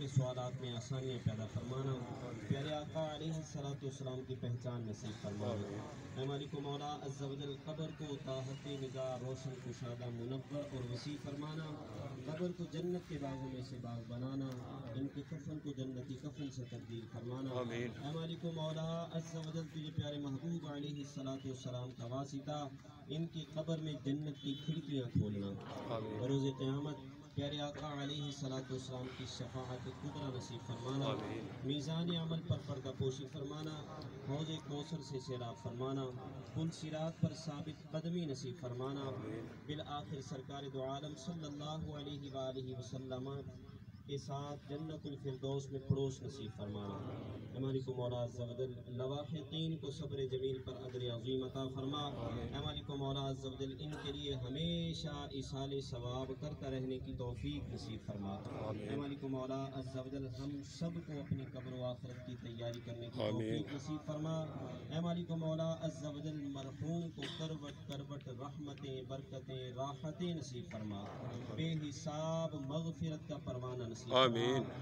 کے سوالات میں آسانیاں پیدا فرمانا، پیارے آقا علیہ الصلوۃ والسلام کی پہچان نصیب فرمانا۔ اے مالک و مولا عز و جل، قبر کو طاحت نگاہ روشن کشادہ منور اور وسیع فرمانا، قبر کو جنت کے باغوں میں سے باغ بنانا، ان کے کفن کو جنتی کفن سے تبدیل فرمانا۔ اے مالک و مولا عز و جل، تجھے پیارے محبوب علیہ الصلوۃ والسلام کا واسطہ ان کی قبر میں جنت کی کھڑکیاں کھولنا، بروز قیامت پیارے آقا علیہ الصلوۃ والسلام کی شفاعت کبریٰ نصیب فرمانا، میزان عمل پر پردہ پوشی فرمانا، حوض کوثر سے سیراب فرمانا، پل صراط پر ثابت قدمی نصیب فرمانا، بالآخر سرکار دو عالم صلی اللہ علیہ وآلہ وسلم کے ساتھ جنت الفردوس میں پڑوس نصیب فرمانا۔ اے مالک و مولا عز و جل، لواحقین کو صبر جمیل پر اجر عظیم عطا فرما۔ اے مالک و مولا عز و جل، ان کے لیے ہمیشہ ایصال ثواب کرتا رہنے کی توفیق نصیب فرما۔ اے مالک و مولا عز و جل، ہم سب کو اپنی قبر و آخرت کی تیاری کرنے کی توفیق نصیب فرما۔ اے مالک و مولا عز و جل، مرحوم کو کروٹ کروٹ رحمتیں برکتیں راحتیں نصیب فرما، بے حساب مغفرت کا پروانہ نصیب فرما۔